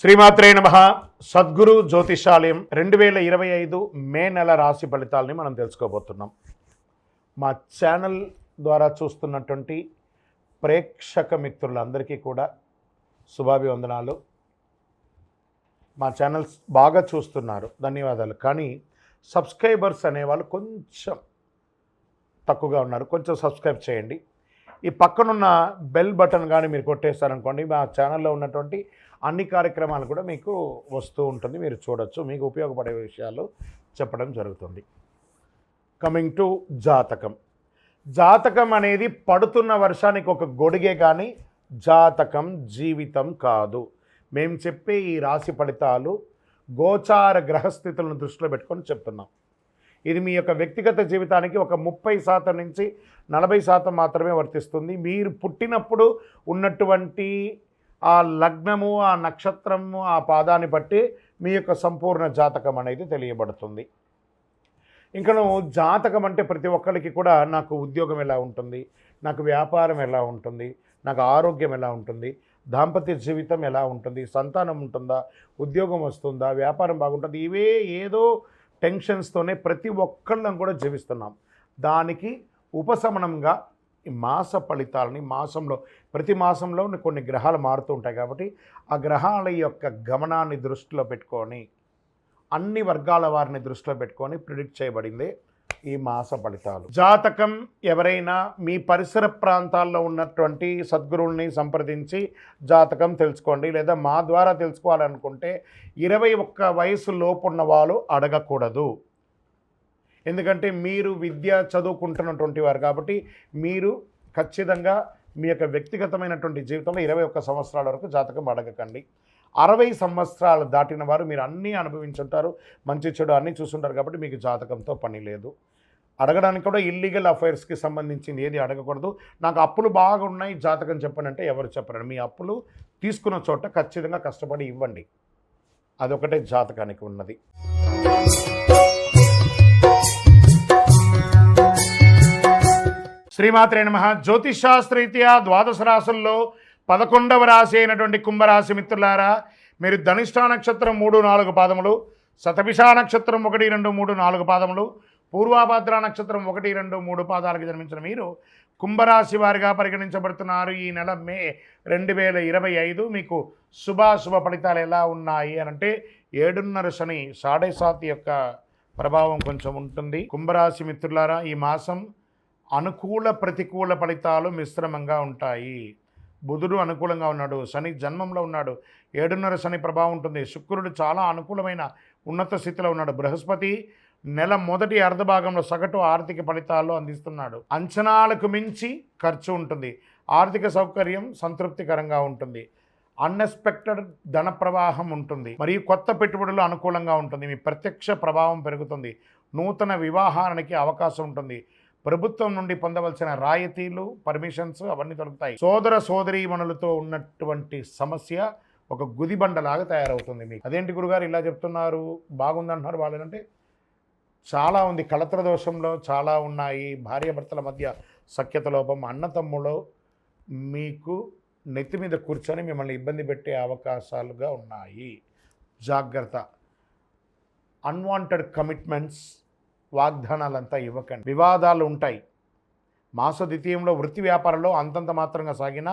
శ్రీమాత్రే నమః. సద్గురు జ్యోతిషాలయం 2025 మే నెల రాశి ఫలితాలని మనం తెలుసుకోబోతున్నాం. మా ఛానల్ ద్వారా చూస్తున్నటువంటి ప్రేక్షక మిత్రులందరికీ కూడా శుభాభివందనాలు. మా ఛానల్స్ బాగా చూస్తున్నారు, ధన్యవాదాలు. కానీ సబ్స్క్రైబర్స్ అనేవాళ్ళు కొంచెం తక్కువగా ఉన్నారు, కొంచెం సబ్స్క్రైబ్ చేయండి. ఈ పక్కనున్న బెల్ బటన్ కానీ మీరు కొట్టేస్తారనుకోండి, మా ఛానల్లో ఉన్నటువంటి అన్ని కార్యక్రమాలు కూడా మీకు వస్తూ ఉంటుంది, మీరు చూడొచ్చు. మీకు ఉపయోగపడే విషయాలు చెప్పడం జరుగుతుంది. కమింగ్ టు జాతకం. జాతకం అనేది పడుతున్న వర్షానికి ఒక గొడుగే కానీ జాతకం జీవితం కాదు. మేము చెప్పే ఈ రాశి ఫలితాలు గోచార గ్రహస్థితులను దృష్టిలో పెట్టుకొని చెప్తున్నాం. ఇది మీ యొక్క వ్యక్తిగత జీవితానికి ఒక 30% నుంచి 40% మాత్రమే వర్తిస్తుంది. మీరు పుట్టినప్పుడు ఉన్నటువంటి ఆ లగ్నము, ఆ నక్షత్రము, ఆ పాదాన్ని బట్టి మీ యొక్క సంపూర్ణ జాతకం అనేది తెలియబడుతుంది. ఇంకను జాతకం అంటే ప్రతి ఒక్కరికి కూడా నాకు ఉద్యోగం ఎలా ఉంటుంది, నాకు వ్యాపారం ఎలా ఉంటుంది, నాకు ఆరోగ్యం ఎలా ఉంటుంది, దాంపత్య జీవితం ఎలా ఉంటుంది, సంతానం ఉంటుందా, ఉద్యోగం వస్తుందా, వ్యాపారం బాగుంటుంది, ఇవే ఏదో టెన్షన్స్తోనే ప్రతి ఒక్కళ్ళం కూడా జీవిస్తున్నాం. దానికి ఉపశమనంగా ఈ మాస ఫలితాలని ప్రతి మాసంలో కొన్ని గ్రహాలు మారుతూ ఉంటాయి కాబట్టి ఆ గ్రహాల యొక్క గమనాన్ని దృష్టిలో పెట్టుకొని అన్ని వర్గాల వారిని దృష్టిలో పెట్టుకొని ప్రిడిక్ట్ చేయబడింది ఈ మాస ఫలితాలు. జాతకం ఎవరైనా మీ పరిసర ప్రాంతాల్లో ఉన్నటువంటి సద్గురువుల్ని సంప్రదించి జాతకం తెలుసుకోండి. లేదా మా ద్వారా తెలుసుకోవాలనుకుంటే 21 వయసు లోపున్న వాళ్ళు అడగకూడదు. ఎందుకంటే మీరు విద్య చదువుకుంటున్నటువంటి వారు కాబట్టి మీరు ఖచ్చితంగా మీ యొక్క వ్యక్తిగతమైనటువంటి జీవితంలో 21 సంవత్సరాల వరకు జాతకం అడగకండి. 60 సంవత్సరాలు దాటిన వారు మీరు అన్నీ అనుభవించుంటారు, మంచి చెడు అన్నీ చూసుంటారు కాబట్టి మీకు జాతకంతో పని లేదు. అడగడానికి కూడా ఇల్లీగల్ అఫైర్స్కి సంబంధించింది ఏది అడగకూడదు. నాకు అప్పులు బాగా ఉన్నాయి, జాతకం చెప్పండి అంటే ఎవరు చెప్పరండి. మీ అప్పులు తీసుకున్న చోట ఖచ్చితంగా కష్టపడి ఇవ్వండి, అదొకటే జాతకానికి ఉన్నది. శ్రీమాత్రే నమః. జ్యోతిషాస్త్రరీత్యా ద్వాదశ రాశుల్లో 11వ రాశి అయినటువంటి కుంభరాశి మిత్రులారా, మీరు ధనిష్ఠా నక్షత్రం 3-4 పాదములు, శతభిషా నక్షత్రం 1-2-3-4 పాదములు, పూర్వాభాద్ర నక్షత్రం 1-2-3 పాదాలకు జన్మించిన మీరు కుంభరాశి వారిగా పరిగణించబడుతున్నారు. ఈ నెల మే 2025 మీకు శుభాశుభ ఫలితాలు ఎలా ఉన్నాయి అని అంటే 7.5 శని 7.5 యొక్క ప్రభావం కొంచెం ఉంటుంది. కుంభరాశి మిత్రులారా, ఈ మాసం అనుకూల ప్రతికూల ఫలితాలు మిశ్రమంగా ఉంటాయి. బుధుడు అనుకూలంగా ఉన్నాడు, శని జన్మంలో ఉన్నాడు, 7.5 శని ప్రభావం ఉంటుంది. శుక్రుడు చాలా అనుకూలమైన ఉన్నత స్థితిలో ఉన్నాడు. బృహస్పతి నెల మొదటి అర్ధభాగంలో సగటు ఆర్థిక ఫలితాల్లో అందిస్తున్నాడు. అంచనాలకు మించి ఖర్చు ఉంటుంది. ఆర్థిక సౌకర్యం సంతృప్తికరంగా ఉంటుంది. అన్ఎక్స్పెక్టెడ్ ధన ప్రవాహం ఉంటుంది. మరియు కొత్త పెట్టుబడులు అనుకూలంగా ఉంటుంది. మీ ప్రత్యక్ష ప్రభావం పెరుగుతుంది. నూతన వివాహానికి అవకాశం ఉంటుంది. ప్రభుత్వం నుండి పొందవలసిన రాయితీలు, పర్మిషన్స్ అవన్నీ దొరుకుతాయి. సోదర సోదరీమణులతో ఉన్నటువంటి సమస్య ఒక గుదిబండలాగా తయారవుతుంది మీకు. అదేంటి గురుగారు ఇలా చెప్తున్నారు, బాగుందంటున్నారు వాళ్ళనంటే చాలా ఉంది. కళత్ర దోషంలో చాలా ఉన్నాయి. భార్యాభర్తల మధ్య సఖ్యత లోపం, అన్నతమ్ములో మీకు నెత్తి మీద కూర్చొని మిమ్మల్ని ఇబ్బంది పెట్టే అవకాశాలుగా ఉన్నాయి. జాగ్రత్త. అన్వాంటెడ్ కమిట్మెంట్స్, వాగ్దానాలంతా ఇవ్వకండి. వివాదాలు ఉంటాయి. మాస ద్వితీయంలో వృత్తి వ్యాపారంలో అంతంత మాత్రంగా సాగినా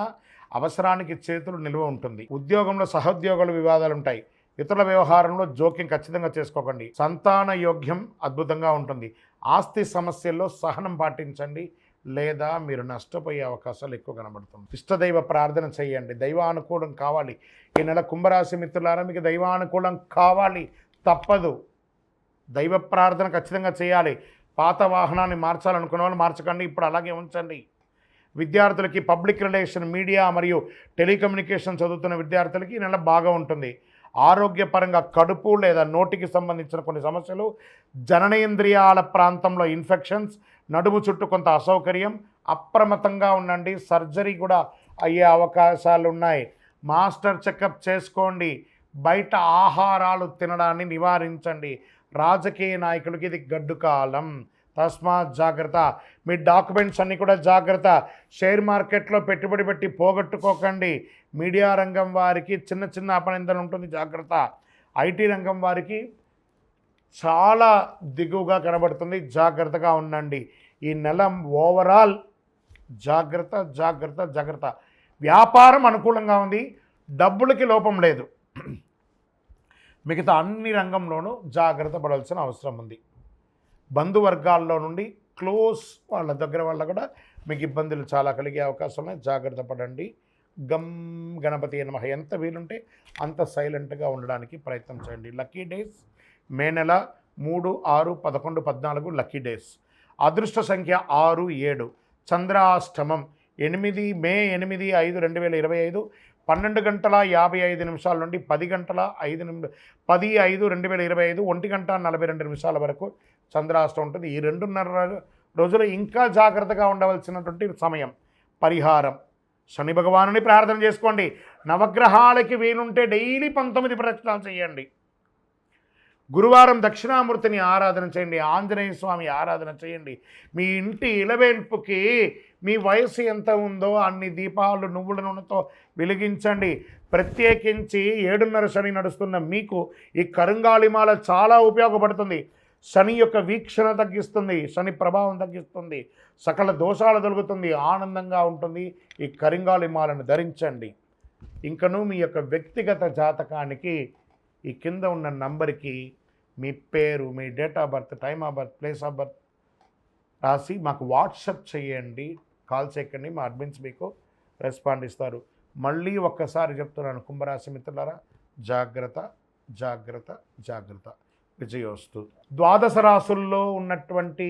అవసరానికి చేతులు నిల్వ ఉంటుంది. ఉద్యోగంలో సహోద్యోగుల వివాదాలు ఉంటాయి. ఇతరుల వ్యవహారంలో జోక్యం ఖచ్చితంగా చేసుకోకండి. సంతాన యోగ్యం అద్భుతంగా ఉంటుంది. ఆస్తి సమస్యల్లో సహనం పాటించండి, లేదా మీరు నష్టపోయే అవకాశాలు ఎక్కువ కనబడుతుంది. ఇష్టదైవ ప్రార్థన చేయండి. దైవానుకూలం కావాలి. ఈ నెల కుంభరాశి మిత్రులారా, మీకు దైవానుకూలం కావాలి, తప్పదు. దైవ ప్రార్థన ఖచ్చితంగా చేయాలి. పాత వాహనాన్ని మార్చాలనుకున్న వాళ్ళు మార్చకండి, ఇప్పుడు అలాగే ఉంచండి. విద్యార్థులకి పబ్లిక్ రిలేషన్, మీడియా మరియు టెలికమ్యూనికేషన్ చదువుతున్న విద్యార్థులకి ఈ నెల బాగా ఉంటుంది. ఆరోగ్యపరంగా కడుపు లేదా నోటికి సంబంధించిన కొన్ని సమస్యలు, జననేంద్రియాల ప్రాంతంలో ఇన్ఫెక్షన్స్, నడుము చుట్టూ కొంత అసౌకర్యం, అప్రమత్తంగా ఉండండి. సర్జరీ కూడా అయ్యే అవకాశాలు ఉన్నాయి. మాస్టర్ చెకప్ చేసుకోండి. బయట ఆహారాలు తినడాన్ని నివారించండి. రాజకీయ నాయకులకి ఇది గడ్డు కాలం. తస్మాత్ జాగ్రత్త. మీ డాక్యుమెంట్స్ అన్నీ కూడా జాగ్రత్త. షేర్ మార్కెట్లో పెట్టుబడి పెట్టి పోగొట్టుకోకండి. మీడియా రంగం వారికి చిన్న చిన్న అపనిందలు ఉంటుంది, జాగ్రత్త. ఐటీ రంగం వారికి చాలా దిగువగా కనబడుతుంది, జాగ్రత్తగా ఉండండి. ఈ నెల ఓవరాల్ జాగ్రత్త జాగ్రత్త జాగ్రత్త. వ్యాపారం అనుకూలంగా ఉంది, డబ్బులకి లోపం లేదు. మిగతా అన్ని రంగంలోనూ జాగ్రత్త పడాల్సిన అవసరం ఉంది. బంధువర్గాల్లో నుండి క్లోజ్ వాళ్ళ దగ్గర వల్ల కూడా మీకు ఇబ్బందులు చాలా కలిగే అవకాశం ఉన్నాయి, జాగ్రత్త పడండి. గం గణపతి నమః. ఎంత వీలుంటే అంత సైలెంట్గా ఉండడానికి ప్రయత్నం చేయండి. లక్కీ డేస్ మే నెల 3, 6, 11, 14 లక్కీ డేస్. అదృష్ట సంఖ్య 6, 7. చంద్రాష్టమం 8 మే 8, 5, 2025 12:55 నుండి 10:05 10/5/2025 1:42 వరకు చంద్రాష్టమం ఉంటుంది. ఈ 2.5 రోజులు ఇంకా జాగ్రత్తగా ఉండవలసినటువంటి సమయం. పరిహారం, శని భగవానుని ప్రార్థన చేసుకోండి. నవగ్రహాలకి వీలుంటే డైలీ 19 ప్రదక్షిణాలు చేయండి. గురువారం దక్షిణామూర్తిని ఆరాధన చేయండి, ఆంజనేయ స్వామి ఆరాధన చేయండి. మీ ఇంటి ఇలవేల్పుకి మీ వయసు ఎంత ఉందో అన్ని దీపాలు నువ్వుల నూనెతో వెలిగించండి. ప్రత్యేకించి 7:30 శని నడుస్తున్న మీకు ఈ కరుంగాళిమాల చాలా ఉపయోగపడుతుంది. శని యొక్క వీక్షణ తగ్గిస్తుంది, శని ప్రభావం తగ్గిస్తుంది, సకల దోషాలు తొలగుతుంది, ఆనందంగా ఉంటుంది. ఈ కరుంగాళిమాలను ధరించండి. ఇంకనూ మీ యొక్క వ్యక్తిగత జాతకానికి ఈ కింద ఉన్న నంబర్కి మీ పేరు, మీ date of birth, time of birth, place of birth రాసి మాకు వాట్సప్ చేయండి. కాల్ చేయకండి, మా అడ్మిన్స్ మీకు రెస్పాండ్ ఇస్తారు. మళ్ళీ ఒక్కసారి చెప్తున్నాను, కుంభరాశి మిత్రులారా, జాగ్రత్త జాగ్రత్త జాగ్రత్త. విజయోస్తు. 12 రాసుల్లో ఉన్నటువంటి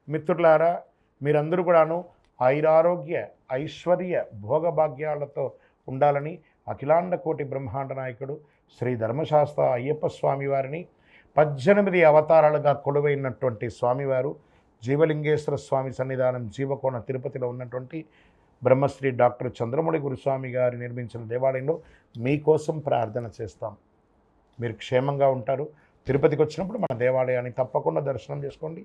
మిత్రులారా, మీరందరూ కూడాను ఆయురారోగ్య ఐశ్వర్య భోగభాగ్యాలతో ఉండాలని అఖిలాండ కోటి బ్రహ్మాండ నాయకుడు శ్రీ ధర్మశాస్త్ర అయ్యప్ప స్వామి వారిని 18 అవతారాలుగా కొలువైనటువంటి స్వామివారు జీవలింగేశ్వర స్వామి సన్నిధానం జీవకోణ తిరుపతిలో ఉన్నటువంటి బ్రహ్మశ్రీ డాక్టర్ చంద్రమౌళి గురుస్వామి గారు నిర్మించిన దేవాలయంలో మీకోసం ప్రార్థన చేస్తాం. మీరు క్షేమంగా ఉంటారు. తిరుపతికి వచ్చినప్పుడు మన దేవాలయాన్ని తప్పకుండా దర్శనం చేసుకోండి.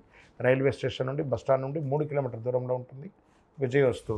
రైల్వే స్టేషన్ నుండి, బస్టాండ్ నుండి 3 కిలోమీటర్ల దూరంలో ఉంటుంది. విజయోస్తు.